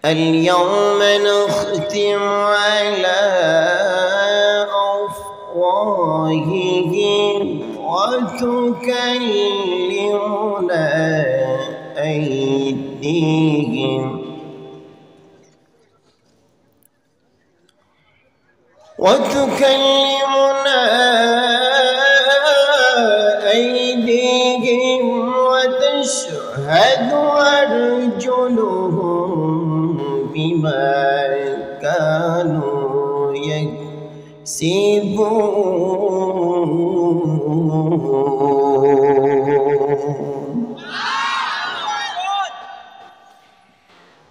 اليوم نختم على أفواههم وتكلمنا أيديهم وتشهد أرجلهم بما كانوا يكسبون.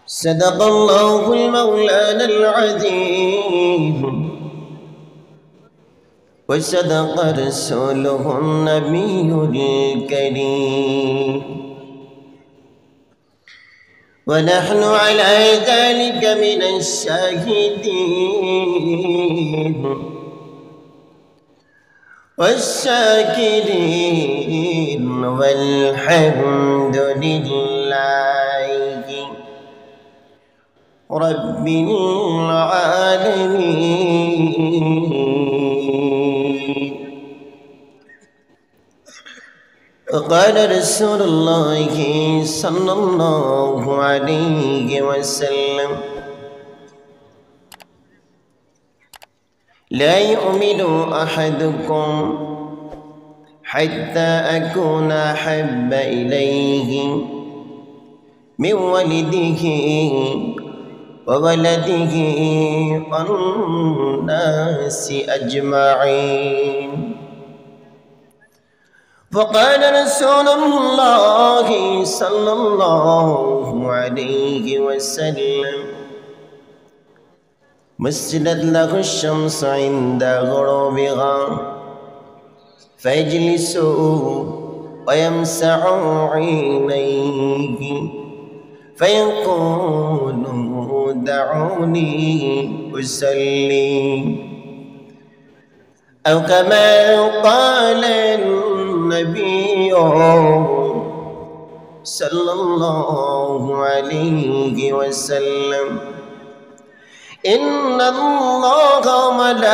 صدق الله المولانا العظيم وصدق رسوله النبي الكريم ونحن على ذلك من الشاهدين والشاكرين والحمد لله رب العالمين. وقال رسول الله صلى الله عليه وسلم: لا يؤمن أحدكم حتى أكون أحب إليه من والده وولده والناس أجمعين. فقال رسول الله صلى الله عليه وسلم: مسجدت له الشمس عند غروبها فيجلس ويمسح عينيه فيقول: دعوني أصلي، أو كما قال النبي صلى الله عليه وسلم: إن الله وملائكته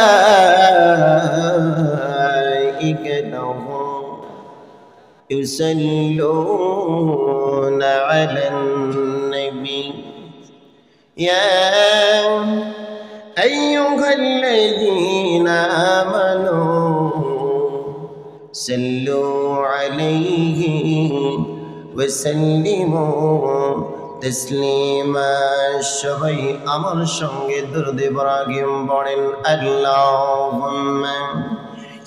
يصلون على النبي يا أيها الذين آمنوا صلوا عليه وسلموا تسليما। সবাই আমার সঙ্গে দরুদ ইব্রাহিম পড়েন। আল্লাহুম্মা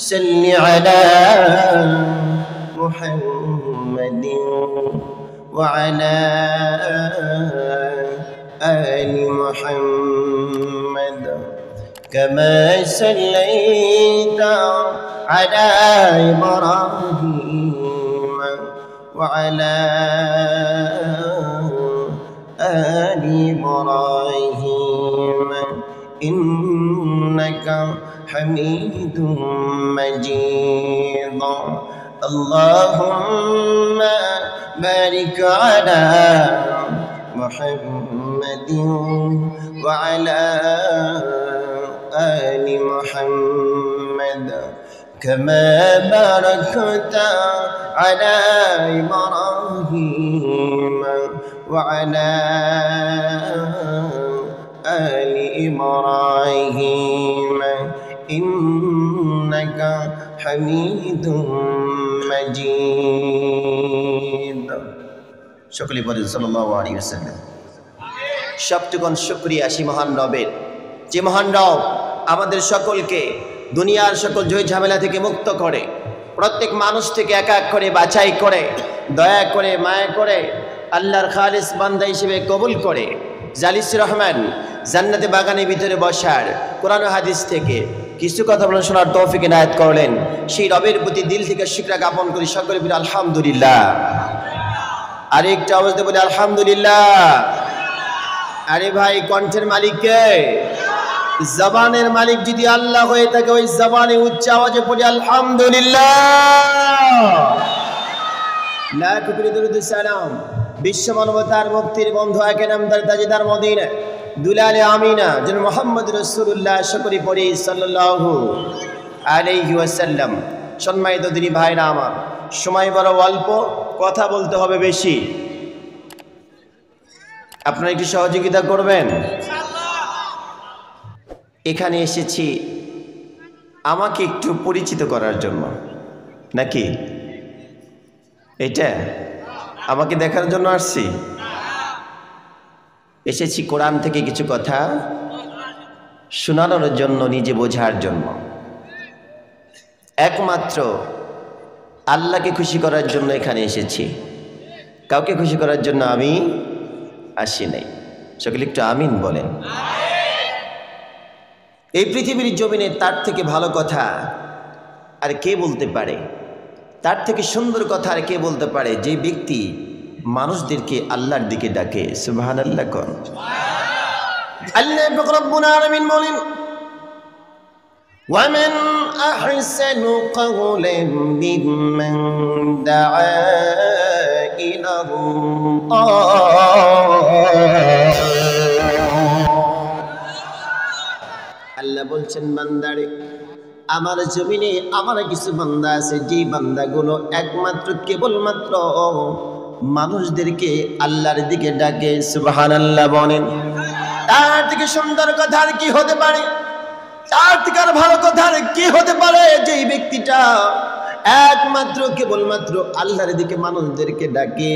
সাল্লি আলা মুহাম্মাদিন ওয়া আলা আলি মুহাম্মাদ কামা সাল্লাইতা আলা ইব্রাহিম ওয়া আলা آل إبراهيم إنك حميد مجيد. اللهم بارك على محمد وعلى آل محمد كما باركت على إبراهيم وعلى آل إبراهيم إنك حميد مجيد. সকলে বলেন সাল্লাল্লাহু আলাইহি ওয়াসাল্লাম। সবটুকুন শুকরিয়া সেই মহান রবের, যে মহান রব আমাদের সকলকে দুনিয়ার সকল জয় ঝামেলা থেকে মুক্ত করে, প্রত্যেক মানুষ থেকে এক এক করে বাছাই করে, দয়া করে, মায়া করে আল্লাহর খালিস বান্দা হিসেবে কবুল করে জালিস রহমান জান্নাতে বাগানের ভিতরে বসার কোরআন ও হাদিস থেকে কিছু কথা বলেন শোনার তৌফিক ইনায়াত করলেন। সেই রবের প্রতি দিল থেকে শুকরিয়া জ্ঞাপন করি। সকলে বলি আলহামদুলিল্লাহ। আর একটু আওয়াজ দিয়ে বলি আলহামদুলিল্লাহ। আরে ভাই, কণ্ঠের মালিক কে? জবানের মালিক যদি আল্লাহ হয়ে থাকে, ওই জবানে উচ্চ আওয়াজে পড়ি আলহামদুলিল্লাহ। লাখ কোটি দরুদ সালাম বিশ্ব মানবতার মুক্তির বন্ধু একে নামদার তাজিদার মদিনা দুলালে আমিনা যেন মোহাম্মদ রাসূলুল্লাহ সকলে পড়ি সাল্লাল্লাহু আলাইহি ওয়াসাল্লাম। সম্মানিত দিনী ভাইরা আমার, সময় বড় অল্প, কথা বলতে হবে বেশি। আপনারা একটু সহযোগিতা করবেন। এখানে এসেছি আমাকে একটু পরিচিত করার জন্য, নাকি এটা আমাকে দেখার জন্য আসছি? এসেছি কোরআন থেকে কিছু কথা শোনানোর জন্য, নিজে বোঝার জন্য। একমাত্র আল্লাহকে খুশি করার জন্য এখানে এসেছি, কাউকে খুশি করার জন্য আমি আসি নাই। সকলে একটু আমিন বলেন। এই পৃথিবীর জমিনে তার থেকে ভালো কথা আর কে বলতে পারে, তার থেকে সুন্দর কথা আর কে বলতে পারে, যে ব্যক্তি মানুষদেরকে আল্লাহর দিকে ডাকে। সুবহানাল্লাহ কোন আল্লাহ রব্বুল আলামিন বলেন, ওয়ামান আহসানু কওলান মিম্মান দাআ আল্লাহ বলছেন, বান্দারে আমার জমিনে আমার কিছু বান্দা আছে, যে বান্দাগুলো একমাত্র কেবলমাত্র মানুষদেরকে আল্লাহর দিকে ডাকে। সুবহানাল্লাহ বলেন। তার থেকে সুন্দর কথা আর কি হতে পারে, তার থেকে আর ভালো কথা আর কি হতে পারে, যেই ব্যক্তিটা একমাত্র কেবলমাত্র আল্লাহর দিকে মানুষদেরকে ডাকে,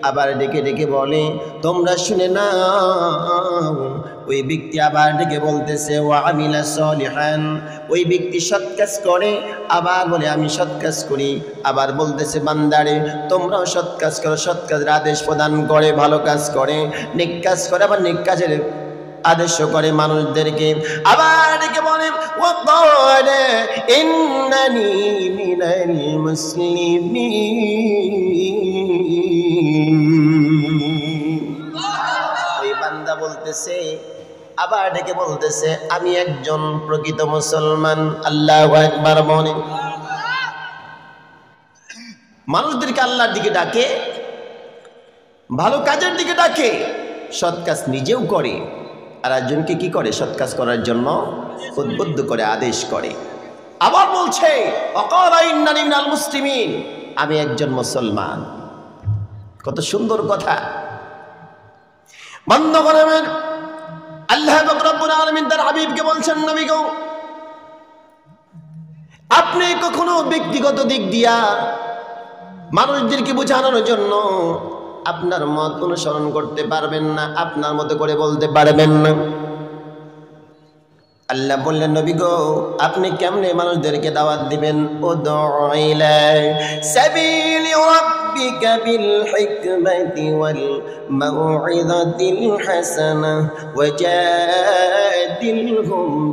আবার ডেকে ডেকে বলে তোমরা শুনে না। ওই ব্যক্তি আবার ডেকে বলতেছে ওয়া আমিলা সলিহান, ওই ব্যক্তি সৎ কাজ করে, আবার বলে আমি সৎ কাজ করি, আবার বলতেছে বান্দারে তোমরাও সৎ কাজ করো, সৎ কাজের আদেশ প্রদান করে, ভালো কাজ করে, নেক কাজ করে, আবার নেক কাজের আদেশ করে মানুষদেরকে। আবার ডেকে বলে ওয়াকালা ইন্নানি মিনাল মুসলিমিন। ওই বান্দা বলতেছে, আবার ডেকে বলতেছে আমি একজন প্রকৃত মুসলমান। আল্লাহু আকবার বলেন। মানুষদেরকে আল্লাহর দিকে ডাকে, ভালো কাজের দিকে ডাকে, সৎ কাজ নিজেও করে, আর একজনকে কি করে, সৎ কাজ করার জন্য উদ্বুদ্ধ করে, আদেশ করে। আবার বলছে ওয়াকালা ইন্নানি মিনাল মুসলিমিন, আমি একজন মুসলমান। কত সুন্দর কথা। বন্ধুগণ, আল্লাহ রব্বুল আলামিন তার হাবিবকে বলছেন, নবী গো আপনি কখনো ব্যক্তিগত দিক দিয়া মানুষদেরকে বোঝানোর জন্য আপনার মত অনুসরণ করতে পারবেন না, আপনার মতো করে বলতে পারবেন না। আল্লাহ বললেন, নবী গো আপনি কেমনে মানুষদেরকে দাওয়াত দিবেন? উদউ ইলা সাবিলি রাব্বিকা বিল হিকমাতি ওয়াল মাউইযাতিল হাসানাহ ওয়াজাদিলহুম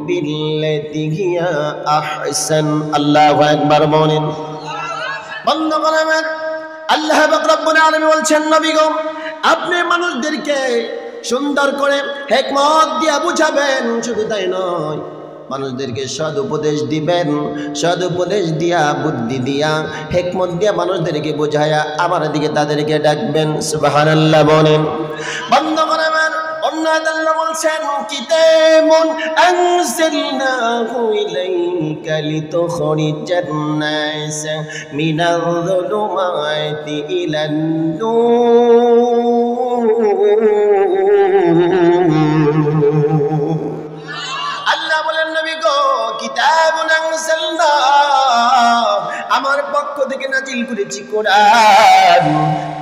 বিল্লাতি হিয়া আহসান। আল্লাহু আকবার বলেন। বন্ধুগণ আমার, আল্লাহ রব্বুল আলামিন বলছেন, নবী গো আপনি মানুষদেরকে সুন্দর করে হিকমত দিয়া বুঝাবেন। শুধু তাই নয়, মানুষদেরকে সৎ উপদেশ দিবেন, সৎ উপদেশ দিয়া, বুদ্ধি দিয়া, হিকমত দিয়া মানুষদেরকে বোঝায়া আমার দিকে তাদেরকে ডাকবেন। সুবহানাল্লাহ বলেন। বন্ধুগণ আমার, অন্য আল্লাহ বলছেন কিতাবুন আনজালনাহু ইলাইকা লিতুখরিজান নাস মিনাল যুলুমাতি ইলান নূর। আল্লাহ বলেন, নবী গো কিতাবুন আনজালনা, আমার পক্ষ থেকে নাজিল করেছি কোরআন।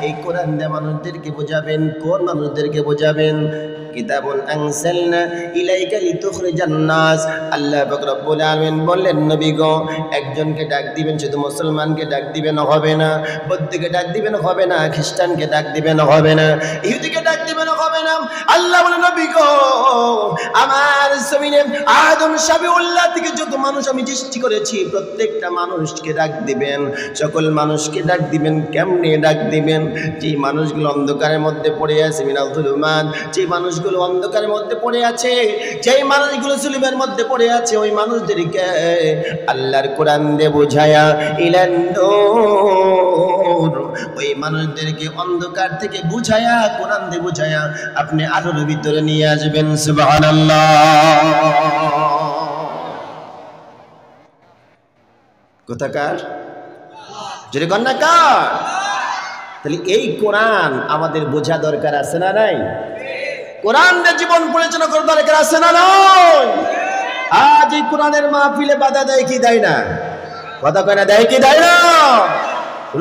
এই কোরআন দিয়ে মানুষদেরকে বোঝাবেন। কোন মানুষদেরকে বোঝাবেন? কিতাবুন আনজালনা ইলাইকা লিতুখরিজান নাস। আল্লাহ পাক রব্বুল আলামিন বললেন, নবী গো একজনকে ডাক দিবেন, শুধু মুসলমানকে ডাক দিবেন হবে না, বৌদ্ধকে ডাক দিবেন হবে না, খ্রিস্টানকে ডাক দিবেন হবে না, ইহুদিকে ডাক দিবেন হবে না। আল্লাহ বলেন, নবী গো আমার জমিনে আদম সাবিউল্লাহ থেকে যত মানুষ আমি সৃষ্টি করেছি প্রত্যেকটা মানুষকে ডাক দিবেন, সকল মানুষকে ডাক দিবেন। কেমনে ডাক দিবেন? যে মানুষগুলো অন্ধকারের মধ্যে পড়ে আছে, মিনাল যুলুমাত, যে মানুষগুলো অন্ধকারের মধ্যে পড়ে আছে, যেই মানুষগুলো জুলুমের মধ্যে পড়ে আছে, ওই মানুষদেরকে আল্লাহর কোরআন দিয়ে বোঝায়া ইলান নূর, নূর, ওই মানুষদেরকে অন্ধকার থেকে বুঝায়া, কোরআন দিয়ে বুঝায়া আপনি আলোর ভিতরে নিয়ে আসবেন। সুবহানাল্লাহ। কোথাকার? যদি কন্যা কার? তাহলে এই কোরআন আমাদের বোঝা দরকার আছে না নাই? কোরআন দিয়ে জীবন পরিচালনা করার দরকার আছে না নাই? আজ এই কোরআনের মাহফিলে বাধা দেয় কি দেয় না? কথা কয় না, দেয় কি দেয় না?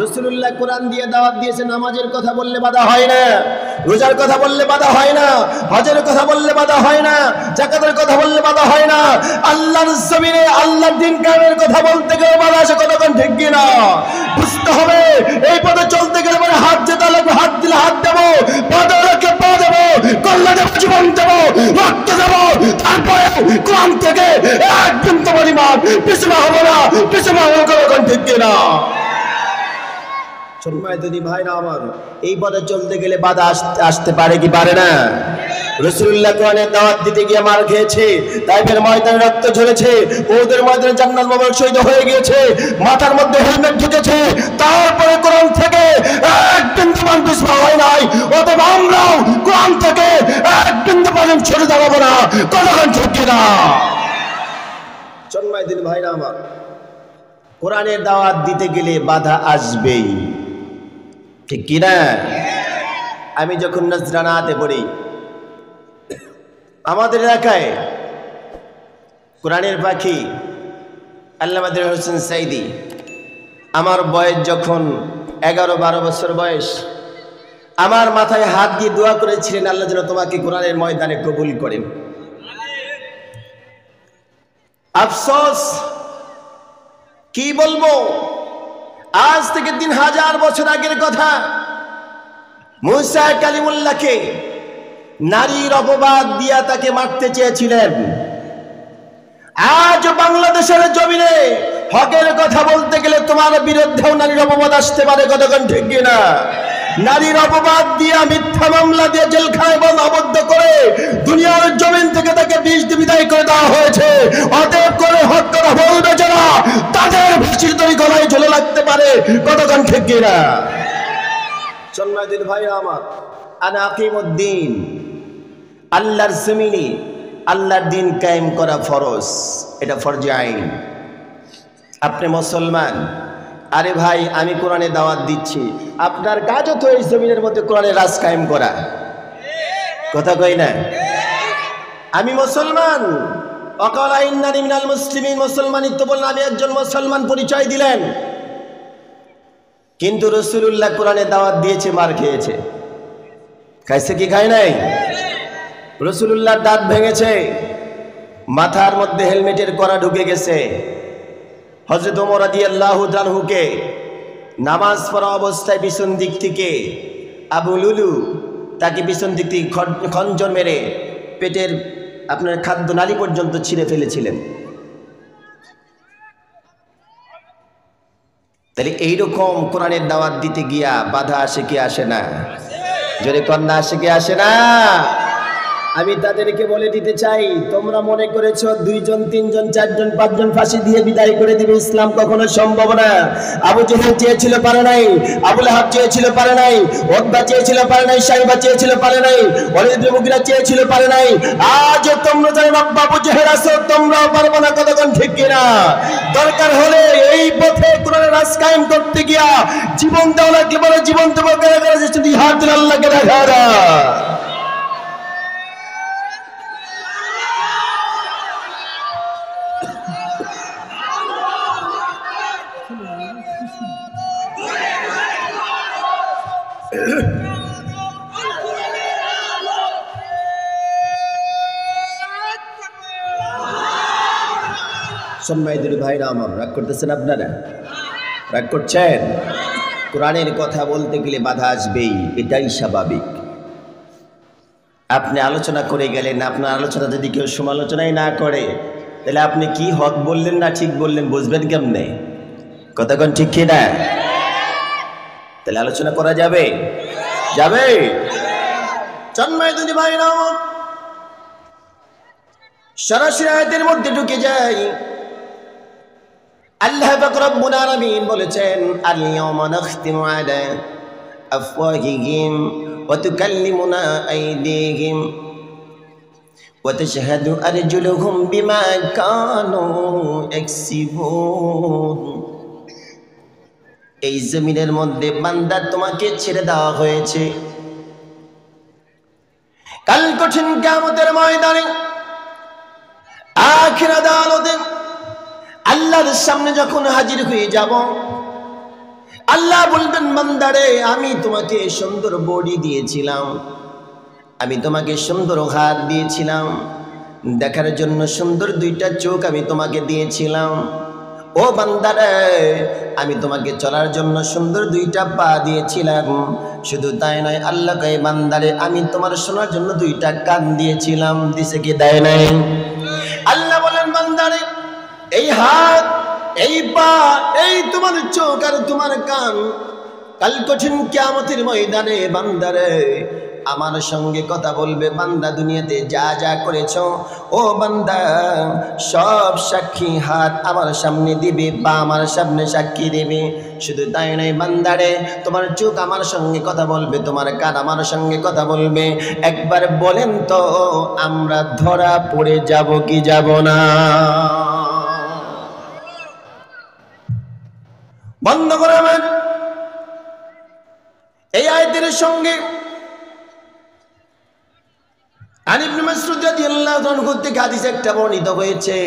রাসূলুল্লাহ কোরআন দিয়ে দাওয়াত দিয়েছে, নামাজের কথা বললে বাধা হয় না, রোজার কথা বললে বাধা হয় না, হজের কথা বললে বাধা হয় না, যাকাতের কথা বললে বাধা হয় না, আল্লাহর জমিনে আল্লাহর দ্বীন কায়েমের কথা বলতে গেলে বাধা আসে। কতক্ষণ ঠিক কি না? বুঝতে হবে এই পথে চলতে গেলে পরে হাত যেতে লাগবে, হাত দিলে হাত দেবো, পা দেওয়াকে পা দেবো, কল্লা দেবো, জীবন দেবো, রক্ত দেবো, তারপরে কোরআন থেকে এক বিন্দু পরিমাণ পিছনে হবো না, পিছনে হবো। কতক্ষণ ঠিক কি না? সম্মানিত ভাইরা আমার, এই পথে চলতে গেলে বাধা আসতে পারে কি পারে না? রাসূলুল্লাহ কোরআনের দাওয়াত দিতে গিয়ে মার খেয়েছে, তাইফের ময়দানে রক্ত ঝরেছে, উহুদের ময়দানে জান্নাত মোবারক শহীদ হয়ে গিয়েছে, মাথার মধ্যে হেলমেট ঢুকেছে, তারপরে কোরআন থেকে এক বিন্দু মান পিছপা হয় নাই। অতএব আমরাও কোরআন থেকে এক বিন্দু পর্যন্ত সরে দাঁড়াবো না। কতক্ষণ ঠিক না? সম্মানিত ভাইরা আমার, কোরআনের দাওয়াত দিতে গেলে বাধা আসবেই, ঠিক কিনা? আমি যখন নজরানাতে পড়ি, আমাদের এলাকায় কোরআনের পাখি আল্লামা দিল হোসেন সাইদি, আমার বয়স যখন 11-12 বছর বয়স, আমার মাথায় হাত দিয়ে দোয়া করেছিলেন, আল্লাহ যেন তোমাকে কোরআনের ময়দানে কবুল করেন। আফসোস, কি বলবো, আজ থেকে 3000 বছর আগের কথা, মুসা কালিমুল্লাহকে নারীর অপবাদ দিয়া তাকে মারতে চেয়েছিলেন। আজ বাংলাদেশের জমিনে হকের কথা বলতে গেলে তোমার বিরুদ্ধেও নারীর অপবাদ আসতে পারে। কতক্ষণ ঠিক কিনা? নারীর অপবাদ দিয়া, মিথ্যা মামলা দিয়ে জেলখানায় আবদ্ধ করে দুনিয়ার জমিন থেকে তাকে বিষ দিয়ে বিদায় করে দেওয়া হয়েছে। অতএব করে হক করা বলবে যারা, তাদের ফাঁসির দড়ি গলায় ঝুলে লাগতে পারে। কতক্ষণ ঠিক কিনা? সম্মানিত ভাইরা আমার, আনা আকিমুদ্দিন, আল্লাহর জমিনে আল্লাহর দ্বীন কায়েম করা ফরজ, এটা ফরজে আইন। আপনি মুসলমান, আরে ভাই আমি কোরআনে দাওয়াত দিচ্ছি, আপনার কাজও তো এই জমিনের মধ্যে কোরআনের রাজ কায়েম করা। কথা কই না? আমি মুসলমান, ওয়াকালা ইন্নানি মিনাল মুসলিমিন, মুসলমানিত্ব বললেন, আমি একজন মুসলমান পরিচয় দিলেন। কিন্তু রাসূলুল্লাহ কোরআনে দাওয়াত দিয়েছে, মার খেয়েছে। খাইছে কি খায় নাই? রাসূলুল্লাহর দাঁত ভেঙেছে, মাথার মধ্যে হেলমেটের কড়া ঢুকে গেছে। হযরত ওমর রাদিয়াল্লাহু তাআলাকে নামাজ পড়া অবস্থায় পিছন দিক থেকে আবু লুলু তাকে পিছন দিক থেকে খঞ্জর মেরে পেটের আপনার খাদ্য নালী পর্যন্ত ছিঁড়ে ফেলেছিলেন। তাহলে এইরকম কোরআনের দাওয়াত দিতে গিয়া বাধা আসে কি আসে না? জোরে কন্যা আসে কি আসে না? আমি তাদেরকে বলে দিতে চাই, তোমরা মনে করেছো 2 জন 3 জন 4 জন 5 জন ফাঁসি দিয়ে বিদায় করে দিবে, ইসলাম কখনো সম্ভব না। আবু জেহেল চেয়েছিল, পারে নাই। আবু লাহাব চেয়েছিল, পারে নাই। উতবা চেয়েছিল, পারে নাই। শাইবা চেয়েছিল, পারে নাই। ওয়ালিদ ইবনে মুগিরা চেয়েছিল, পারে নাই। আজ তোমরা যারা আবু জেহেল আছো, তোমরাও পারবে না। কতক্ষণ ঠিক কিনা? দরকার হলে এই পথে কোরআনের রাজ কায়েম করতে গিয়া জীবন দেওয়া লাগলে বলে জীবন দেবো, কেন যদি হাত দিন আল্লাহকে দেখা না। সম্মানিত ভাইরা আমার, রাগ করতেছেন আপনারা? রাগ করছেন? কোরআনের কথা বলতে গেলে বাধা আসবেই, এটাই স্বাভাবিক। আপনি আলোচনা করে গেলেন, আপনার আলোচনা যদি কেউ সমালোচনাই না করে, তাহলে আপনি কি হক বললেন না ঠিক বললেন বুঝবেন কেমনে? কতক্ষণ ঠিক কি না? তাহলে আলোচনা করা যাবে? যাবে? সম্মানিত ভাইরা আমার, সরাসরি আয়াতের মধ্যে ঢুকে যাই। আল্লাহ পাক রব্বুল আলামিন বলেছেন, আল ইয়াওমা নাখতিমু আলা আফওয়াহিহিম ওয়া তুকাল্লিমুনা আইদিহিম ওয়া তাশহাদু আরজুলুহুম বিমা কানু ইয়াকসিবুন। এই জমিনের মধ্যে বান্দা তোমাকে ছেড়ে দেওয়া হয়েছে। কাল কঠিন কিয়ামতের ময়দানে, আখির আদালতে আল্লাহর সামনে যখন হাজির হয়ে যাব, আল্লাহ বলবেন, বান্দারে আমি তোমাকে সুন্দর বডি দিয়েছিলাম, আমি তোমাকে সুন্দর হাত দিয়েছিলাম, দেখার জন্য সুন্দর দুইটা চোখ আমি তোমাকে দিয়েছিলাম। ও বান্দারে, আমি তোমাকে চলার জন্য সুন্দর দুইটা পা দিয়েছিলাম। শুধু তাই নয়, আল্লাহ কয়, বান্দারে আমি তোমার শোনার জন্য দুইটা কান দিয়েছিলাম। দিছে কি দেয় নাই? আল্লাহ বলেন, বান্দারে এই হাত, এই পা, এই তোমার চোখ আর তোমার কান কাল কঠিন কিয়ামতের ময়দানে বান্দারে আমার সঙ্গে কথা বলবে। বান্দা দুনিয়াতে যা যা করেছ, ও বান্দা সব সাক্ষী হাত আমার সামনে দিবে, পা আমার সামনে সাক্ষী দেবে। শুধু তাই নয় বান্দারে, তোমার চোখ আমার সঙ্গে কথা বলবে, তোমার কান আমার সঙ্গে কথা বলবে। একবার বলেন তো, আমরা ধরা পড়ে যাব কি যাব না? বন্ধ করে এই আয়াতের সঙ্গে আন ইবনে মাসউদ রাদিয়াল্লাহু আনহু থেকে হাদিস একটা বর্ণিত হয়েছে,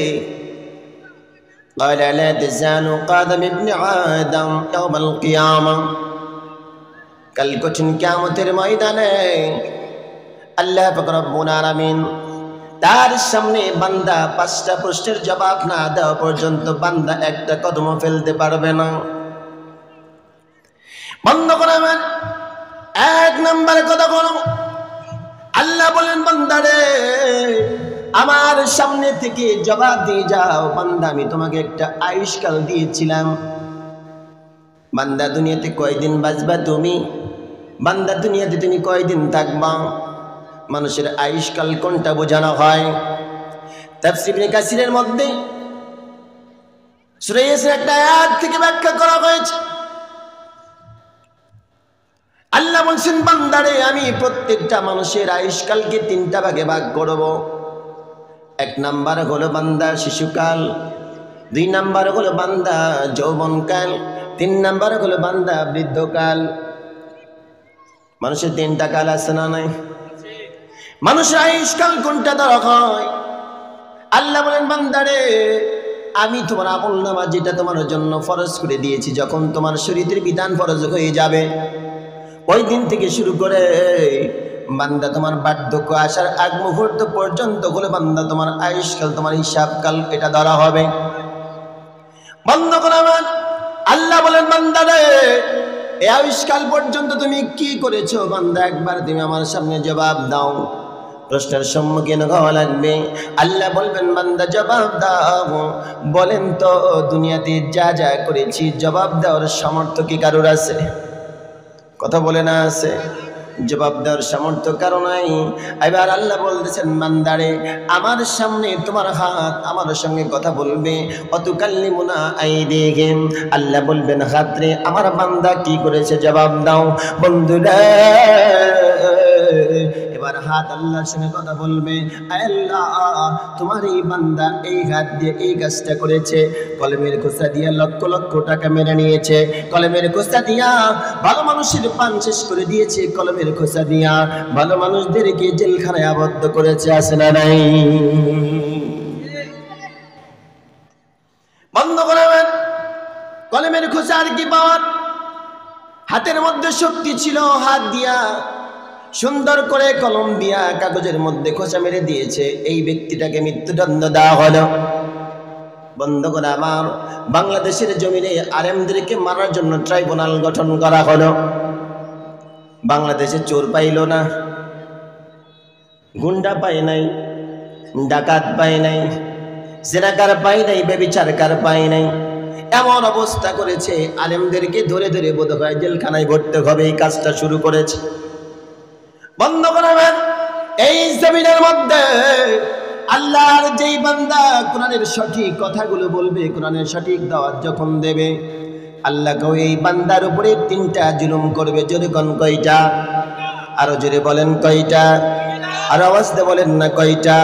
قال لا تزال قدم ابن آدم يوم القيامة। কাল কঠিন কিয়ামতের ময়দানে আল্লাহ পাক রব্বুল আলামিন তার সামনে বান্দা পাঁচটা প্রশ্নের জবাব না দেওয়া পর্যন্ত বান্দা একটা কদম ফেলতে পারবে না। বন্ধ করাবেন। এক নম্বরে কথা বলো, আল্লাহ বলেন, বান্দারে আমার সামনে থেকে জবাব দিয়ে যাও। বান্দা আমি তোমাকে একটা আয়ুষ্কাল দিয়েছিলাম, বান্দা দুনিয়াতে কয়দিন বাঁচবা তুমি, বান্দা দুনিয়াতে তুমি কয়দিন থাকবা। মানুষের আয়ুষ্কাল কোনটা বোঝানো হয়? তাফসীর ইবনে কাসিরের মধ্যে সূরা ইয়াসিন একটা আয়াত থেকে ব্যাখ্যা করা হয়েছে। আল্লাহ বলছেন, বান্দারে আমি প্রত্যেকটা মানুষের আয়ুষ্কালকে তিনটা ভাগে ভাগ করব। এক নাম্বার হলো বান্দা শিশুকাল, দুই নাম্বার হলো বান্দা যৌবনকাল, তিন নাম্বার হলো বান্দা বৃদ্ধকাল। মানুষের তিনটা কাল আছে না নাই? মানুষের আয়ুষ্কাল কোনটা ধরা হয়? আল্লাহ বলেন, বান্দারে আমি তোমার আমলনামা যেটা তোমার জন্য ফরজ করে দিয়েছি, যখন তোমার শরীয়তের বিধান ফরজ হয়ে যাবে ওই দিন থেকে শুরু করে বান্দা তোমার বার্ধক্য আসার আগ মুহূর্ত পর্যন্ত হলে বান্দা তোমার আয়ুষ্কাল, তোমার হিসাবকাল এটা ধরা হবে। বন্ধ করাবেন। আল্লাহ বলেন, বান্দারে এই আয়ুষ্কাল পর্যন্ত তুমি কি করেছো? বান্দা একবার তুমি আমার সামনে জবাব দাও। প্রশ্নের সম্মুখীন হওয়া লাগবে। আল্লাহ বলবেন, বান্দা জবাব দাও। বলেন তো দুনিয়াতে যা যা করেছি জবাব দেওয়ার সামর্থ্য কি কারোর আছে? কথা বলে না আছে? জবাব দেওয়ার সামর্থ্য কারো নাই। এবার আল্লাহ বলতেছেন, বান্দারে আমার সামনে তোমার হাত আমার সঙ্গে কথা বলবে। অতুকাল্লিমুনা আইদিহিম, আল্লাহ বলবেন হাতরে আমার বান্দা কি করেছে জবাব দাও। বন্ধুরা এবার হাত আল্লাহর সঙ্গে কথা বলবে, আল্লাহ তোমার এই বান্দা এই হাত দিয়ে এই কাজটা করেছে, কলমের খোসা দিয়া লক্ষ লক্ষ টাকা মেরে নিয়েছে, কলমের খোসা দিয়া ভালো মানুষের পান শেষ করে দিয়েছে, কলমের খোসা দিয়া ভালো মানুষদেরকে জেলখানায় আবদ্ধ করেছে, আছে না নাই? বন্ধ করাবেন। কলমের খোসা আর কি পাওয়ার? হাতের মধ্যে শক্তি ছিল, হাত দিয়া সুন্দর করে কলম দিয়া কাগজের মধ্যে খোঁচা মেরে দিয়েছে, এই ব্যক্তিটাকে মৃত্যুদণ্ড দেওয়া হলো। বন্ধ করে আমার বাংলাদেশের জমিনে আলেমদেরকে মারার জন্য ট্রাইব্যুনাল গঠন করা হলো। বাংলাদেশে চোর পাইল না, গুন্ডা পাই নাই, ডাকাত পাই নাই, জেনাকার পাই নাই, ব্যভিচারকার পাই নাই, এমন অবস্থা করেছে আলেমদেরকে ধরে ধরে বোধ হয় জেলখানায় ভরতে হবে, এই কাজটা শুরু করেছে। বন্ধ করাবেন। এই জমিনের মধ্যে আল্লাহর যেই বান্দা কোরআনের সঠিক কথাগুলো বলবে, কোরআনের সঠিক দাওয়াত যখন দেবে, আল্লাহ এই বান্দার উপরে 3টা জুলুম করবে। জোরে কোন কয়টা? আরো জোরে বলেন কয়টা? আর আওয়াজ দিয়ে বলেন না কয়টা?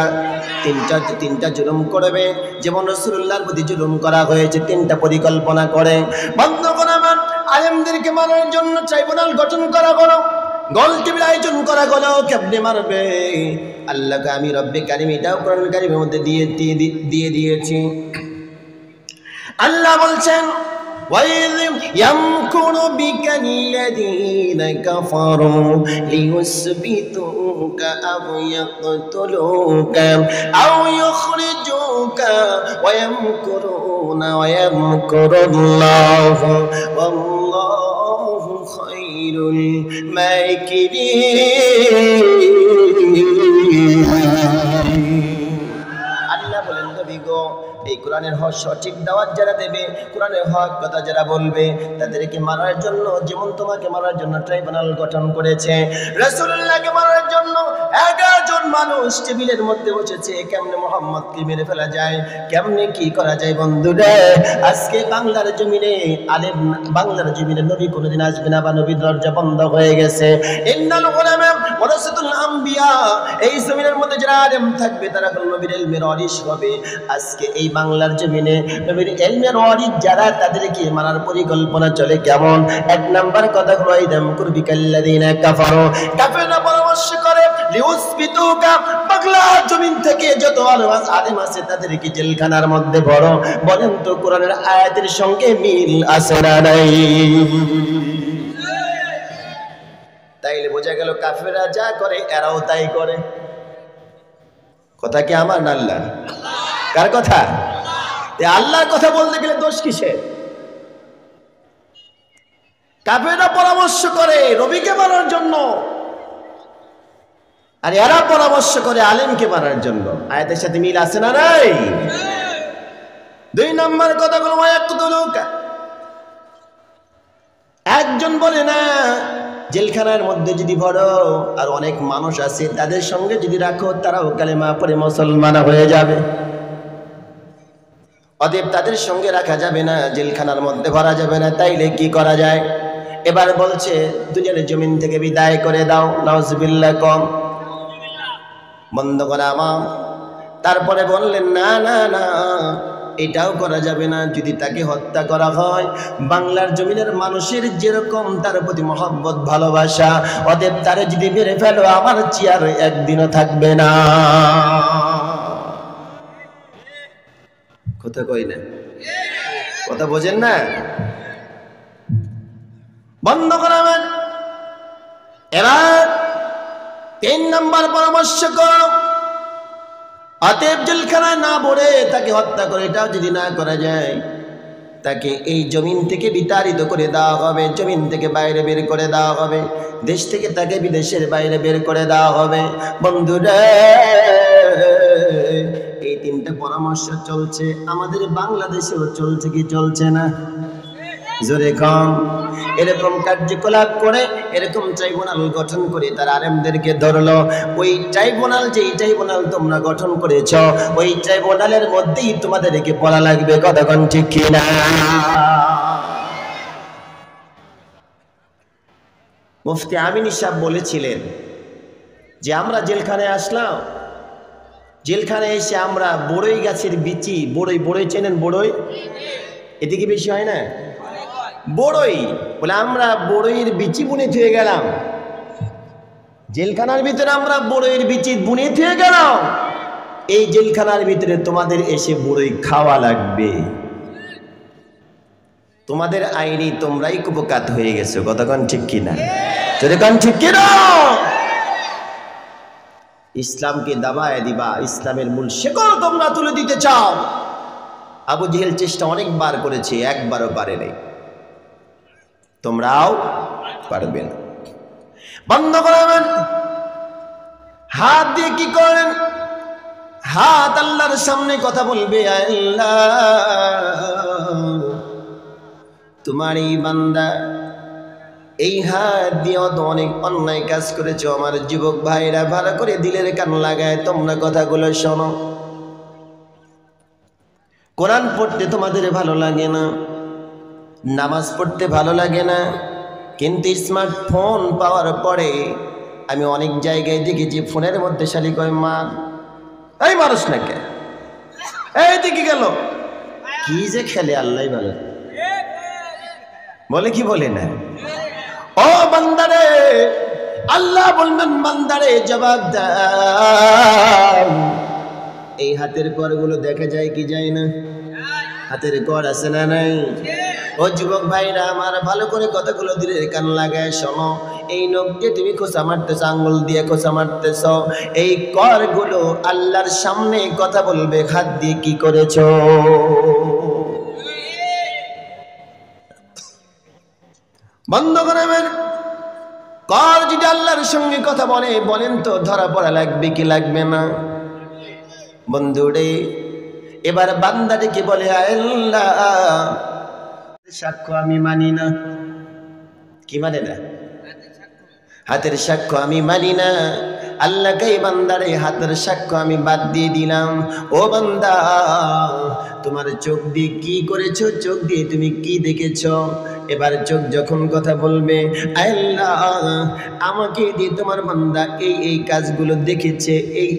3টা জুলুম করবে। যেমন রাসূলুল্লাহর প্রতি জুলুম করা হয়েছে, 3টা পরিকল্পনা করে বন্ধ করা। আলেমদেরকে মারার জন্য ট্রাইব্যুনাল গঠন করা হলো, গোল টেবিল আয়োজন করা হলো। কেমনে মারবে? আল্লাহকে আমি রব্বে কারিম এটাও কোরআন কারিমের মধ্যে দিয়ে দিয়েছি। আল্লাহ বলছেন وَإِذْ يَمْكُرُ بِكَ الَّذِينَ كَفَرُوا لِيُثْبِتُوكَ أَوْ يَقْتُلُوكَ أَوْ يُخْرِجُوكَ وَيَمْكُرُونَ وَيَمْكُرُ اللَّهُ وَاللَّهُ خَيْرُ الْمَاكِرِينَ। আল্লাহ বলেন নবী গো, এই কোরআনের হক সঠিক দাওয়াত যারা দেবে, কোরআনের হক কথা যারা বলবে, তাদেরকে মারার জন্য যেমন তোমাকে মারার জন্য ট্রাইব্যুনাল গঠন করেছে, রাসূলুল্লাহকে মারার জন্য 11 জন মানুষ টেবিলের মধ্যে বসেছে। কেমনে মুহাম্মদকে মেরে ফেলা যায়, কেমনে কি করা যায় বন্ধুরা? আজকে বাংলার জমিনে আলেম, বাংলার জমিনে নবী কোনদিন আসবে না, বা নবীর দরজা বন্ধ হয়ে গেছে। ইন্নাল উলামা ওয়ারাসাতুল আম্বিয়া, এই জমিনের মধ্যে যারা আলেম থাকবে তারা নবীর ইলমের ওয়ারিস হবে। আজকে এই বাংলার জমিনে নবীর ইলমের ওয়ারিস যারা, তাদেরকে মারার পরিকল্পনা চলে কেমন? 1 নাম্বার কথা হলো ইদাম কুরবিকাল্লাযিনা কাফারু, কাফেররা পরামর্শ করে লিউসবিতুকা, বাংলার জমিন থেকে যত আলেম আছে তাদেরকে জেলখানার মধ্যে ভরো। বলেন তো কোরআনের আয়াতের সঙ্গে মিল আছে না নাই? তাইলে বোঝা গেল কাফেররা যা করে এরাও তাই করে। কথা কি আমার না আল্লাহ? কার কথা? আল্লাহর কথা বলতে গেলে দোষ কিসের? কাফেররা পরামর্শ করে নবীকে মারার জন্য, আর এরা পরামর্শ করে আলেমকে মারার জন্য। আয়াতের সাথে মিল আছে না নাই? 2 নম্বর কথা হলো ওয়ায়াকতুলুকা, একজন বলে না জেলখানার মধ্যে যদি ভরো, আর অনেক মানুষ আছে তাদের সঙ্গে যদি রাখো, তারাও কালেমা পড়ে মুসলমান হয়ে যাবে। অতএব তাদের সঙ্গে রাখা যাবে না, জেলখানার মধ্যে ভরা যাবে না। তাইলে কি করা যায়? এবার বলছে দুনিয়ার জমিন থেকে বিদায় করে দাও। নাউজুবিল্লাহ কম বন্ধ করা আমা। তারপরে বললেন না না না, এটাও করা যাবে না। যদি তাকে হত্যা করা হয়, বাংলার জমিনের মানুষের যেরকম তার প্রতি মহব্বত ভালোবাসা, অতএব তারে যদি মেরে ফেলো, আমার চেয়ার একদিনও থাকবে না। কথা কই না? কথা বোঝেন না? বন্ধ করাবেন। এবার 3 নম্বর পরামর্শ করো, অতএব জেলখানায় না ভরে তাকে হত্যা করে, এটাও যদি না করা যায়, তাকে এই জমিন থেকে বিতাড়িত করে দেওয়া হবে, জমিন থেকে বাইরে বের করে দেওয়া হবে, দেশ থেকে তাকে বিদেশের বাইরে বের করে দেওয়া হবে। বন্ধুরা, এই 3টা পরামর্শ চলছে, আমাদের বাংলাদেশেও চলছে কি চলছে না? জোরে কম। এরকম কার্যকলাপ করে, এরকম ট্রাইব্যুনাল গঠন করে তার আলেমদেরকে ধরলো। ওই ট্রাইব্যুনাল, যেই ট্রাইব্যুনাল তোমরা গঠন করেছ, ওই ট্রাইব্যুনালের মধ্যেই তোমাদেরকে পড়া লাগবে। কতক্ষণ ঠিক কিনা? মুফতি আমিন সাহেব বলেছিলেন যে আমরা জেলখানায় আসলাম, জেলখানায় এসে আমরা বড়ই গাছের বিচি, বড়ই চেনেন? বড়ই এদিকে বেশি হয় না? বড়ই বলে আমরা বড়ইয়ের বিচি বুনে থুয়ে গেলাম। জেলখানার ভিতরে আমরা বড়ইয়ের বিচি বুনে থুয়ে গেলাম। এই জেলখানার ভিতরে তোমাদের এসে বড়ই খাওয়া লাগবে। তোমাদের আইনি তোমরাই কুপকাত হয়ে গেছো। কতক্ষণ ঠিক কিনা? যদি কান ঠিক কিনা? ইসলামকে দাবায় দিবা, ইসলামের মূল শেকড় তোমরা তুলে দিতে চাও। আবু জেহেল চেষ্টা অনেকবার করেছে, একবারও পারে নাই। তোমরাও পারবে না। বন্ধ করবেন। হাত দিয়ে কি করেন? হাত আল্লাহর সামনে কথা বলবে, আল্লাহ তোমার এই বান্দা এই হাত দিয়ে তো অনেক অন্যায় কাজ করেছো। আমার যুবক ভাইরা ভালো করে দিলের কান লাগায় তোমরা কথাগুলো শোনো। কোরআন পড়তে তোমাদের ভালো লাগে না, নামাজ পড়তে ভালো লাগে না, কিন্তু স্মার্টফোন পাওয়ার পরে আমি অনেক জায়গায় দেখেছি ফোনের মধ্যে শালি কয় মা এই মানুষ না কে এই দিকে গেল কি যে খেলে আল্লাহ ভালো বলে কি বলে না। ও বান্দারে, আল্লাহ বলবেন বান্দারে জবাব দাও। এই হাতের করগুলো দেখা যায় কি যায় না? হাতের কর আছে না নাই? ও যুবক ভাইরা আমার, ভালো করে কথাগুলো ধীরে কান লাগায় শোনো। এই নখ দিয়ে তুমি খোঁচা মারতেছ, আঙ্গুল দিয়ে খোঁচা মারতেছ, এই করগুলো আল্লাহর সামনে কথা বলবে হাত দিয়ে কি করেছো। বন্ধ করাবেন। কর যদি আল্লাহর সঙ্গে কথা বলে, বলেন তো ধরা পড়া লাগবে কি লাগবে না? বন্ধুরে, এবার বান্দাটিকে বলে আল্লাহ সাক্ষ্য আমি মানি না। কি মানে না? হাতের সাক্ষ্য আমি মানি না। আল্লাহকে বান্দারে হাতের সাক্ষ্য আমি বাদ দিয়ে দিলাম। ও বান্দা, তোমার চোখ দিয়ে কি করেছো, চোখ দিয়ে তুমি কি দেখেছো? এবার চোখ যখন কথা বলবে, আল্লাহ আমাকে দিয়ে তোমার বান্দা এই এই কাজগুলো দেখেছে,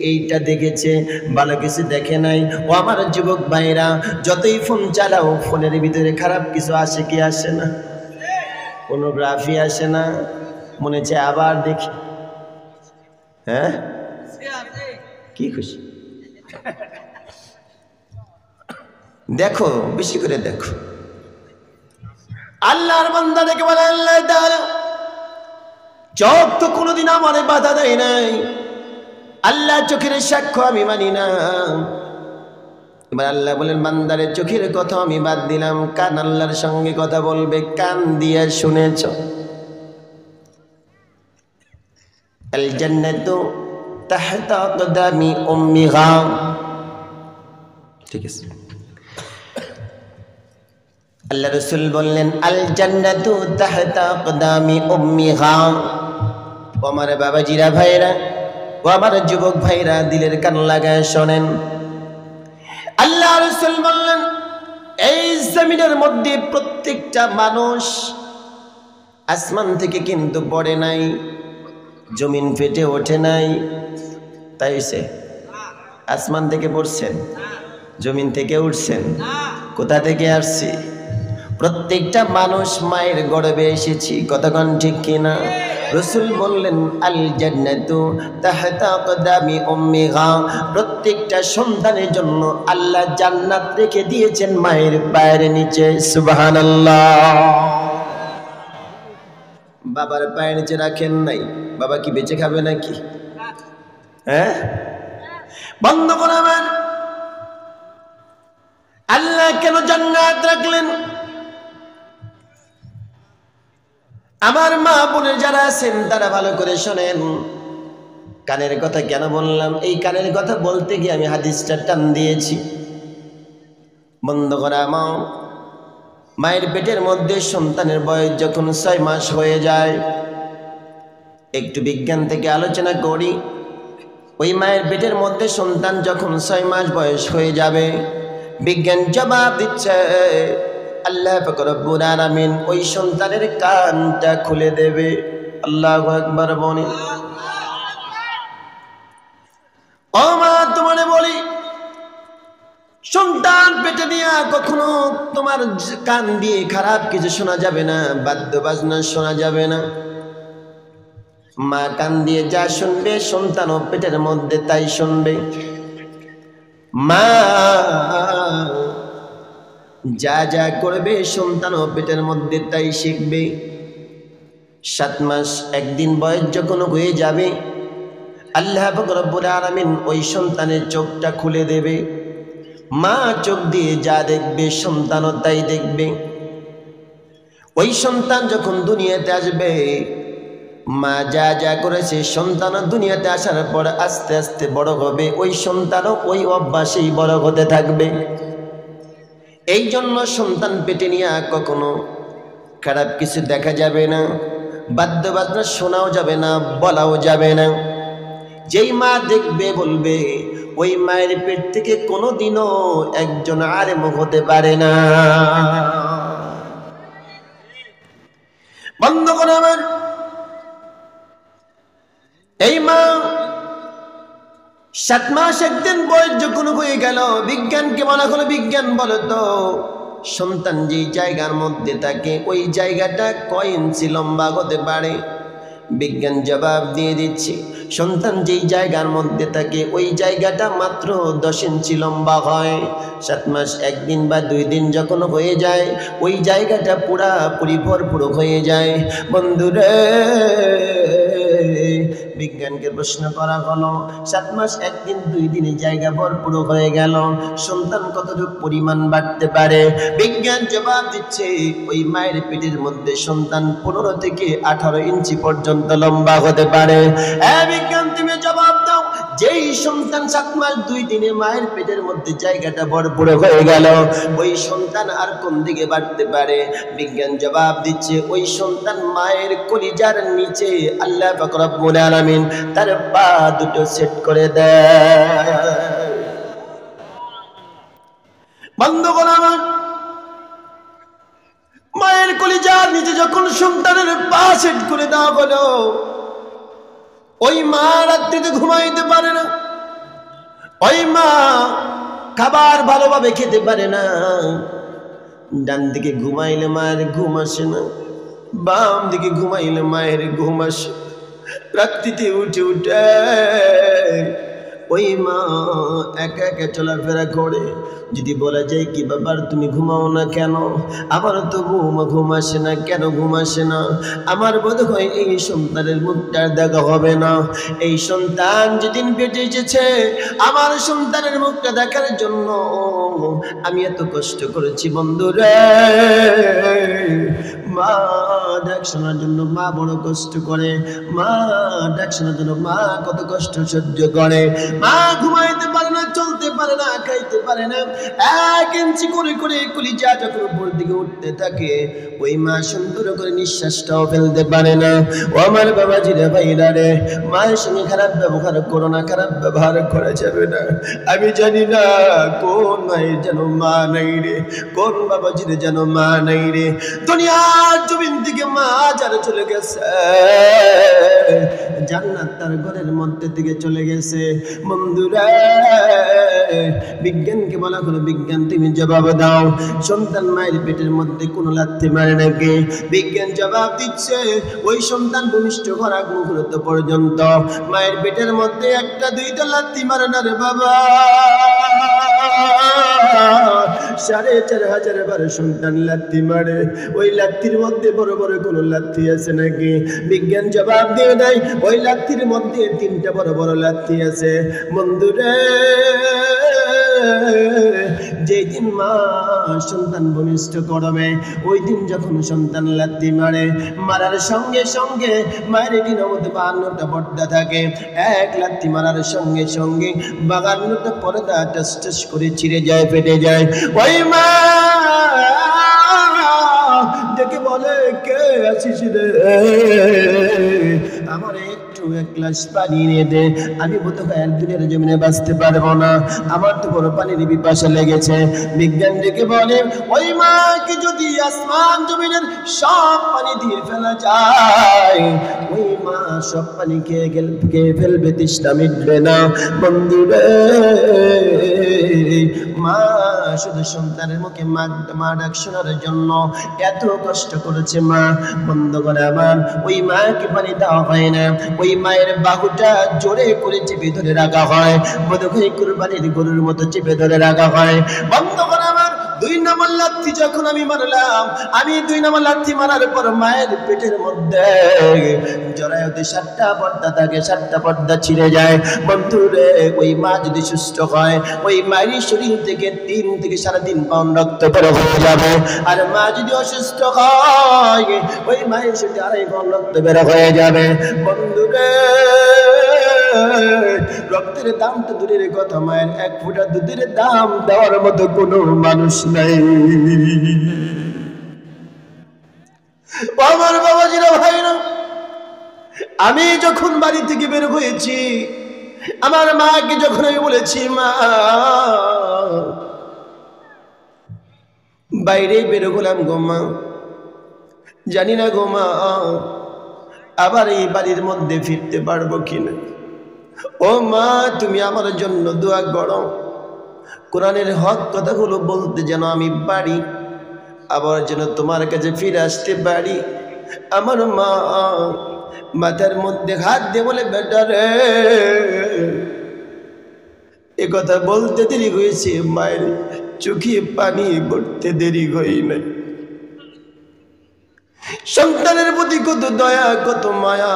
এইটা দেখেছে, ভালো কিছু দেখে নাই। ও আমার যুবক ভাইরা, যতই ফোন চালাও ফোনের ভিতরে খারাপ কিছু আসে কি আসে না? পর্নোগ্রাফি আসে না? মনে হচ্ছে আবার দেখি। হ্যাঁ, কি খুশি দেখো, বেশি করে দেখো। আল্লাহর বান্দা ডেকে বলে আল্লাহ তাআলা চোখ তো কোনোদিন আমারে বাধা দেয় নাই, আল্লাহ চোখের সাক্ষ্য আমি মানি না। এবার আল্লাহ বলেন বান্দারে চোখের কথা আমি বাদ দিলাম, কান আল্লাহর সঙ্গে কথা বলবে, কান দিয়ে শুনেছ। আল জান্নাতু তাহতা আকদামি উম্মিহা। ঠিক আছে, আল্লাহ রাসূল বললেন আল জান্নাতু তাহতা আকদামি উম্মিহা। ও আমার বাবাজিরা ভাইরা, ও আমার যুবক ভাইরা, দিলের কান লাগায় শোনেন। আল্লাহ রাসূল বললেন এই জমিনের মধ্যে প্রত্যেকটা মানুষ আসমান থেকে কিন্তু পড়ে নাই, জমিন ফেটে ওঠে নাই। তাই সে আসমান থেকে পড়ছেন, জমিন থেকে উঠছেন, কোথা থেকে আসছি? প্রত্যেকটা মানুষ মায়ের গর্ভে এসেছি। কতক্ষণ ঠিক কিনা? রাসূল বললেন আল জান্নাতু তাহতা আকদামি উম্মিহা। প্রত্যেকটা সন্তানের জন্য আল্লাহ জান্নাত রেখে দিয়েছেন মায়ের পায়ের নিচে। সুবহানাল্লাহ। বাবার পায়ের নিচে রাখেন নাই, বাবা কি বেঁচে খাবে নাকি? হ্যাঁ, বন্ধ করাবেন। আল্লাহ কেন জান্নাত রাখলেন? আমার মা বোনের যারা আছেন তারা ভালো করে শোনেন। কানের কথা কেন বললাম? এই কানের কথা বলতে গিয়ে আমি হাদিসটা টান দিয়েছি। বন্ধ করা মা, মায়ের পেটের মধ্যে সন্তানের বয়স যখন 6 মাস হয়ে যায়, একটু বিজ্ঞান থেকে আলোচনা করি। ওই মায়ের পেটের মধ্যে সন্তান যখন 6 মাস বয়স হয়ে যাবে, বিজ্ঞান জবাব দিচ্ছে আল্লাহ পাক রব্বুল আলামিন ওই সন্তানের কানটা খুলে দেবে। আল্লাহু আকবার বলেন। ও মা, তোমারে বলি, সন্তান পেটে নিয়ে কখনো তোমার কান দিয়ে খারাপ কিছু শোনা যাবে না, বাদ্য বাজনা শোনা যাবে না। মা কান দিয়ে যা শুনবে সন্তানও পেটের মধ্যে তাই শুনবে। মা যা যা করবে সন্তানও পেটের মধ্যে তাই শিখবে। 7 মাস একদিন বয়স যখন হয়ে যাবে, আল্লাহ পাক রব্বুল আলামিন ওই সন্তানের চোখটা খুলে দেবে। মা চোখ দিয়ে যা দেখবে সন্তানও তাই দেখবে। ওই সন্তান যখন দুনিয়াতে আসবে, মা যা যা করেছে সন্তানও দুনিয়াতে আসার পর আস্তে আস্তে বড় হবে, ওই সন্তানও ওই অভ্যাসেই বড় হতে থাকবে। এই জন্য সন্তান পেটে নিয়ে কখনো খারাপ কিছু দেখা যাবে না, বাদ্য বাজনা শোনাও যাবে না, বলাও যাবে না। যেই মা দেখবে বলবে ওই মায়ের পেট থেকে কোনোদিনও একজন আলেম হতে পারে না। বন্ধুগণ আমার, এই মা 7 মাস একদিন বয়স যখন হয়ে গেল, বিজ্ঞানকে বলা হলো, বিজ্ঞান বলো তো সন্তান যেই জায়গার মধ্যে থাকে ওই জায়গাটা কয় ইঞ্চি লম্বা হতে পারে? বিজ্ঞান জবাব দিয়ে দিচ্ছে, সন্তান যেই জায়গার মধ্যে থাকে ওই জায়গাটা মাত্র 10 ইঞ্চি লম্বা হয়। 7 মাস 1 দিন বা 2 দিন যখন হয়ে যায় ওই জায়গাটা পুরাপুরি ভরপুর হয়ে যায়। বন্ধুরে, বিজ্ঞানকে প্রশ্ন করা হলো, 7 মাস 1 দিন 2 দিনে জায়গা ভরপুর হয়ে গেল, সন্তান কতটুকু পরিমাণ বাড়তে পারে? বিজ্ঞান জবাব দিচ্ছে, ওই মায়ের পেটের মধ্যে সন্তান 15 থেকে 18 ইঞ্চি পর্যন্ত লম্বা হতে পারে। বিজ্ঞান তুমি জবাব দাও, যেই সন্তান 7 মাস 2 দিনে মায়ের পেটের মধ্যে জায়গাটা ভরপুর হয়ে গেল, ওই সন্তান আর কোন দিকে বাড়তে পারে? বিজ্ঞান জবাব দিচ্ছে, ওই সন্তান মায়ের কলিজার নিচে আল্লাহ পাক রব্বুল আলামিন তার পা দুটো সেট করে দেয়। বন্ধুগণ আমার, মায়ের কলিজার নিচে যখন সন্তানের পা সেট করে দেওয়া হলো, ওই মা রাত্রিতে ঘুমাইতে পারে না, ওই মা খাবার ভালোভাবে খেতে পারে না। ডান দিকে ঘুমাইলে মায়ের ঘুম আসে না, বাম দিকে ঘুমাইলে মায়ের ঘুম আসে। রাত্রিতে উঠে উঠে ওই মা একা একা চলাফেরা করে। যদি বলা যায়, কি ব্যাপার তুমি ঘুমাও না কেন? আমার তো ঘুম আসে না। কেন ঘুম আসে না? আমার বোধ হয় এই সন্তানের মুখটা দেখা হবে না। এই সন্তান যেদিন পেটে এসেছে, আমার সন্তানের মুখটা দেখার জন্য আমি এত কষ্ট করেছি। বন্ধুরে, মা ডাক শোনার জন্য মা বড় কষ্ট করে, মা ডাক শোনার জন্য মা কত কষ্ট সহ্য করে। মা ঘুমাইতে পারে না, চলতে পারে না, খাইতে পারে না। 1 ইঞ্চি করে করে কলিজা যখন উপর দিকে উঠতে থাকে, ওই মা সুন্দর করে নিঃশ্বাসটাও ফেলতে পারে না। ও আমার বাবাজিরা, ভাইরা রে, মায়ের সঙ্গে খারাপ ব্যবহার করো না, খারাপ ব্যবহার করা যাবে না। আমি জানি না কোন মায়ের যেন মা নাই রে, কোন বাবাজির যেন মা নাই রে। দুনিয়ার জমিন থেকে মা যারা চলে গেছে, জান্নাত তার ঘরের মধ্যে থেকে চলে গেছে। বন্ধুরা, বিজ্ঞানকে বলা হলো, বিজ্ঞান তুমি জবাব দাও, সন্তান মায়ের পেটের মধ্যে কোনো লাথি মারে নাকি? বিজ্ঞান জবাব দিচ্ছে, ওই সন্তান ভূমিষ্ঠ হওয়ার আগ মুহূর্ত পর্যন্ত মায়ের পেটের মধ্যে 1টা 2টা লাথি মারে না রে বাবা। 4,500 বার সন্তান লাথি মারে। ওই লাথির মধ্যে বড় বড় কোন লাথি আছে নাকি? বিজ্ঞান জবাব দিয়ে দেয়, ওই লাথির মধ্যে 3টা বড় বড় লাথি আছে। বন্ধুরে, যেই দিন মা সন্তান ভূমিষ্ঠ করবে, ওই দিন যখন সন্তান লাথি মারে, মারার সঙ্গে সঙ্গে মায়ের এটির মধ্যে 52টা পর্দা থাকে। 1 লাথি মারার সঙ্গে সঙ্গে 52টা পর্দা টাস টাস করে ছিঁড়ে যায়, ফেটে যায়। ওই মা ডেকে বলে, কে আছিস রে? আমার একটু 1 গ্লাস পানি নিয়ে দে, আমি বোধহয় একদিনের জমিনে বাঁচতে পারবো না, আমার তো বড় পানির পিপাসা লেগেছে। বিজ্ঞান ডেকে বলে, ওই মাকে যদি আসমান জমিনের সব পানি দিয়ে ফেলা যায়, ওই মা সব পানি খেয়ে ফেলবে, তৃষ্ণা মিটবে না। বন্ধুরে, মা শুধু সন্তানের মুখে মা ডাক শোনার জন্য এত কষ্ট করেছে। মা বন্ধ করে আমার, ওই মাকে পানি দেওয়া হয় না, ওই মায়ের বাহুটা জোরে করে চেপে ধরে রাখা হয়, বোধহয় কুরবানির গরুর মতো চেপে ধরে রাখা হয়। বন্ধ করে আমার 2 নম্বর লাথি যখন আমি মারলাম, আমি 2 নম্বর লাথি মারার পর মায়ের পেটের মধ্যে জরায়ুতে 7টা পর্দা থাকে, 7টা পর্দা ছিঁড়ে যায়। বন্ধুরে, ওই মা যদি সুস্থ হয়, ওই মায়ের শরীর থেকে 3 থেকে 3.5 পাউন্ড রক্ত বের হয়ে যাবে। আর মা যদি অসুস্থ হয়, ওই মায়ের শরীরে 2.5 পাউন্ড রক্ত বের হয়ে যাবে। বন্ধুরে, রক্তের দাম তো দূরের কথা, মায়ের 1 ফোঁটা দুধের দাম দেওয়ার মতো কোনো মানুষ নাই। আমার বাবাজিরা, ভাইরা, আমি যখন বাড়ি থেকে বের হয়েছি, আমার মাকে যখন আমি বলেছি মা বাইরে বেরো গেলাম গো মা, জানি না গো মা আবার এই বাড়ির মধ্যে ফিরতে পারবো কিনা। ও মা তুমি আমার জন্য দোয়া করো, কোরআনের হক কথাগুলো বলতে যেন আমি পারি, আবার যেন তোমার কাছে ফিরে আসতে পারি। আমার মা মাথার মধ্যে হাত দিয়ে বলে বেটা রে, এ কথা বলতে দেরি হয়েছে, মায়ের চোখে পানি পড়তে দেরি হয় নাই। সন্তানের প্রতি কত দয়া কত মায়া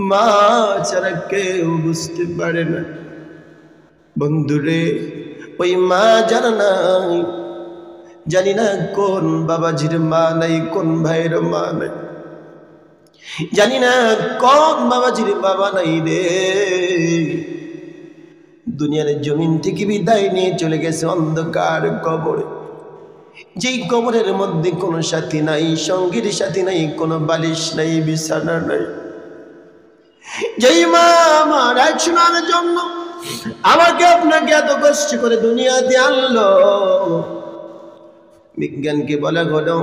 মা ছাড়া কেউ বুঝতে পারে না। বন্ধুরে ওই মা জানা নাই, জানি না কোন বাবাজির মা নাই, কোন ভাইয়ের মা নাই, জানি না কোন বাবাজির বাবা নাই রে। দুনিয়ার জমিন থেকে বিদায় নিয়ে চলে গেছে অন্ধকার কবরে, যেই কবরের মধ্যে কোনো সাথী নাই, সঙ্গীর সাথী নাই, কোনো বালিশ নাই, বিছানা নাই। যেই মা আমার একশোনার জন্য আমাকে আপনাকে এত কষ্ট করে দুনিয়াতে আনলো, বিজ্ঞানকে বলা হলো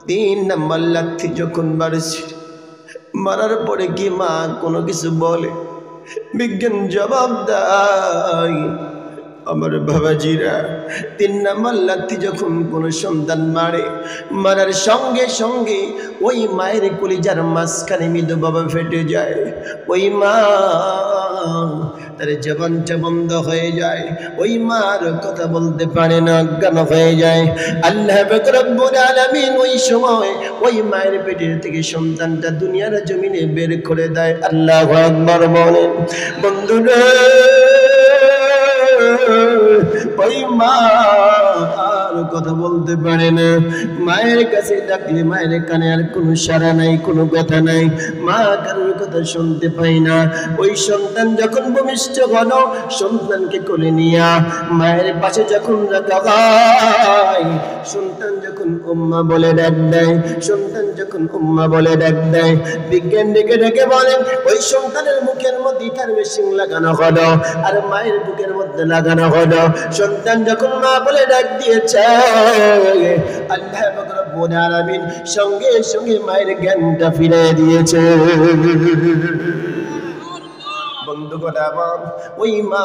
3 নম্বর লাথি যখন মারছে, মারার পরে কি মা কোনো কিছু বলে? বিজ্ঞান জবাব দেয় আমার বাবাজিরা 3 নম্বর লাথি যখন কোনো সন্তান মারে, মারার সঙ্গে সঙ্গে ওই মায়ের কলিজার মাঝখানে মৃদু বাবা ফেটে যায়। ওই মা তার জবানটা বন্ধ হয়ে যায়, ওই মার কথা বলতে পারে না, অজ্ঞান হয়ে যায়। আল্লাহ পাক রব্বুল আলামিন ওই সময় ওই মায়ের পেটের থেকে সন্তানটা দুনিয়ার জমিনে বের করে দেয়। আল্লাহু আকবার বলেন। বন্ধুরা ওই মা আর কথা বলতে পারে না, মায়ের কাছে ডাকলে মায়ের কানে আর কোনো সাড়া নাই, কোনো কথা নাই, মা কারোর কথা শুনতে পাই না। ওই সন্তান যখন ভূমিষ্ঠ হলো, সন্তানকে কোলে নিয়া মায়ের পাশে যখন রাখা হয়, সন্তান যখন উম্মা বলে ডাক দেয়, সন্তান যখন উম্মা বলে ডাক দেয়, বিজ্ঞান ডেকে ডেকে বলেন ওই সন্তানের মুখের মধ্যে তার মেশিন লাগানো হলো আর মায়ের বুকের মধ্যে লাগানো হলো। সন্তান যখন মা বলে ডাক দিয়েছে, আল্লাহ পাক রব্বুল আলামিন সঙ্গে সঙ্গে মায়ের জ্ঞানটা ফিরিয়ে দিয়েছে। বন্ধুগণ আমার, ওই মা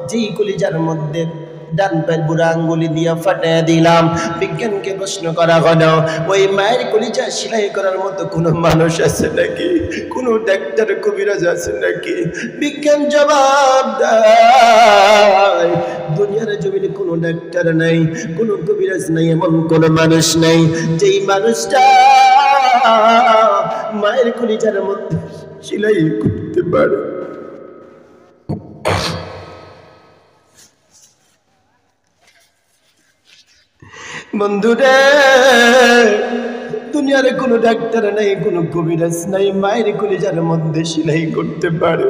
যেই কলিজার মধ্যে ডান পায়ের বুড়া আঙ্গুলি দিয়া ফাটিয়ে দিলাম, বিজ্ঞানকে প্রশ্ন করা হলো ওই মায়ের কলিজা সেলাই করার মতো কোনো মানুষ আছে নাকি, কোনো ডাক্তার কবিরাজ আছে নাকি? বিজ্ঞান জবাব দেয় দুনিয়ার জমিনে কোনো ডাক্তার নাই, কোনো কবিরাজ নাই, এমন কোনো মানুষ নাই যেই মানুষটা মায়ের কলিজার মধ্যে সেলাই করতে পারে। বন্ধুরে দুনিয়ার কোনো ডাক্তার নাই, কোনো কবিরাজ নাই, মায়ের কলিজার মধ্যে সেলাই করতে পারে।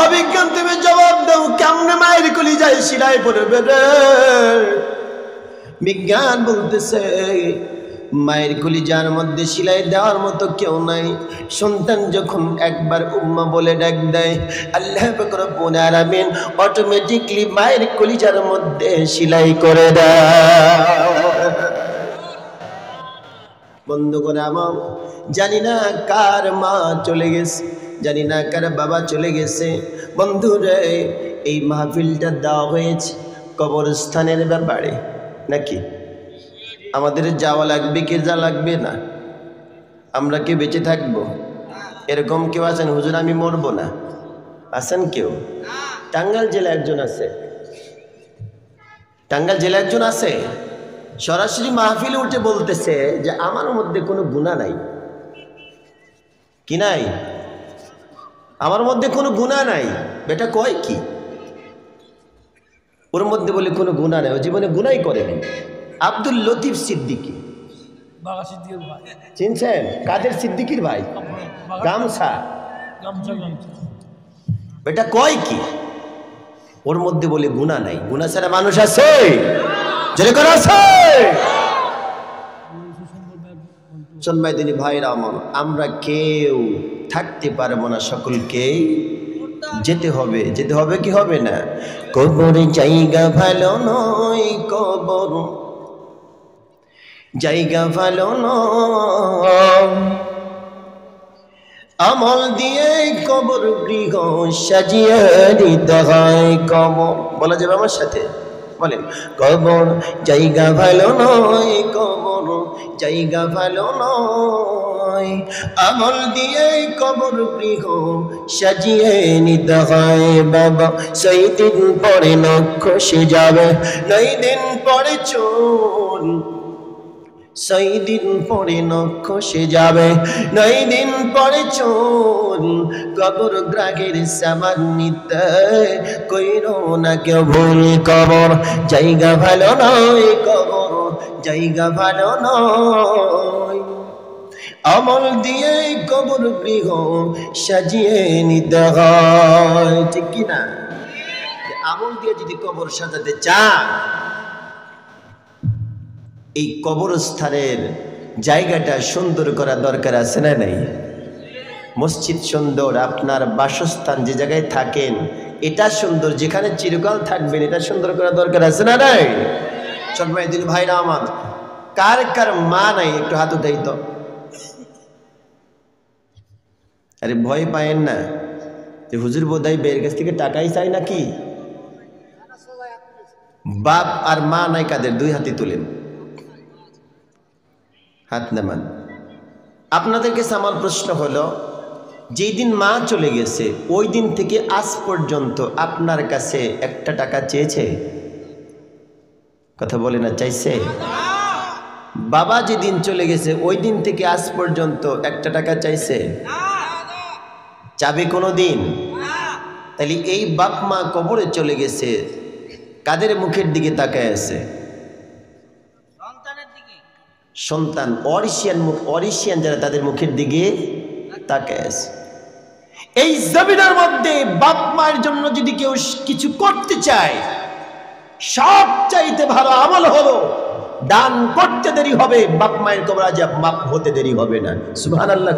অবিজ্ঞান তুমি জবাব দাও কেমনে মায়ের কলিজায় সেলাই পড়বে রে? বিজ্ঞান বলতেছে মায়ের কলিজার মধ্যে সেলাই দেওয়ার মতো কেউ নাই। সন্তান যখন একবার উম্মা বলে ডাক দেয়, আল্লাহ পাক রব্বুল আলামিন অটোমেটিকলি মায়ের কলিজার মধ্যে সেলাই করে দেয়। বন্ধুগণ আমার, জানি না কার মা চলে গেছে, জানি না কার বাবা চলে গেছে। বন্ধুরে এই মাহফিলটা দেওয়া হয়েছে কবরস্থানের ব্যাপারে নাকি? আমাদের যাওয়া লাগবে কি যা লাগবে না? আমরা কি বেঁচে থাকবো? এরকম কেউ আছেন হুজুর আমি মরবো না? আছেন কেউ? টাঙ্গাইল জেলা একজন আছে, টাঙ্গাইল জেলা একজন আছে, সরাসরি মাহফিলে উঠে বলতেছে যে আমার মধ্যে কোনো গুনাহ নাই। কি নাই? আমার মধ্যে কোনো গুনাহ নাই। বেটা কয় কি? ওর মধ্যে বলে কোনো গুনাহ নাই, ও জীবনে গুনাহই করেনি। আব্দুল লতিফ সিদ্দিকী, চিনছেন? কাদের সিদ্দিকীর ভাই? গামছা। বেটা কয় কি? ওর মধ্যে বলে গুনাহ নাই। গুনাহ ছাড়া মানুষ আছে? জোরে করে আছে? সম্মানিত দিনী ভাইরা আমার, আমরা কেউ থাকতে পারবো না, সকলকেই যেতে হবে। যেতে হবে কি হবে না? কবর জায়গা ভালো নয়, কবর জায়গা ভালো নয়, আমল দিয়ে কবর গৃহ সাজিয়ে দিতে হয়। কবর বলা যাবে আমার সাথে? বলেন, কবর জায়গা ভালো নয়, কবর জায়গা ভালো নয়, আমল দিয়ে কবর গৃহ সাজিয়ে নিতে হয়। বাবা সেই দিন পরে নখ খসে যাবে, নয় দিন পরে চুল, সেই দিন পরে নখ খসে যাবে, নয় দিন পরে চুল, কবর গ্রাহের সামান নিতে কইরো না কেউ ভুল। কবর জায়গা ভালো নয়, কবর জায়গা ভালো নয়, আমল দিয়ে কবর গৃহ সাজিয়ে নিতে হয়। ঠিক কিনা? আমল দিয়ে যদি কবর সাজাতে চান, এই কবরস্থানের জায়গাটা সুন্দর করা দরকার আছে না নাই? মসজিদ সুন্দর, আপনার বাসস্থান যে জায়গায় থাকেন এটা সুন্দর, যেখানে চিরকাল থাকবেন এটা সুন্দর করা দরকার আছে না নাই? সম্মানিত ভাইরা আমার, কার কার মা নাই একটু হাত উঠাই তো। আরে ভয় পায়েন না যে হুজুর বোধহয় বের কাছ থেকে টাকাই চাই নাকি? বাপ আর মা নাই কাদের? দুই হাতে তুলেন, হাত নামান। আপনাদের কাছে আমার প্রশ্ন হলো, যেই দিন মা চলে গেছে ওই দিন থেকে আজ পর্যন্ত আপনার কাছে একটা টাকা চেয়েছে? কথা বলে না, চাইছে? বাবা যেদিন চলে গেছে ওই দিন থেকে আজ পর্যন্ত একটা টাকা চাইছে? চাবে কোনো দিন? তাহলে এই বাপ মা কবরে চলে গেছে, কাদের মুখের দিকে তাকায় আছে? সন্তান, অরিশিয়ান যারা, তাদের মুখের দিকে তাকায় আছে। এই জমিনের মধ্যে বাপ মায়ের জন্য যদি কেউ কিছু করতে চায়, সব চাইতে ভালো আমল হলো দান করতে দেরি হবে, বাপ মায়ের কবর আযাব মাফ হতে দেরি হবে না। সুবহানাল্লাহ।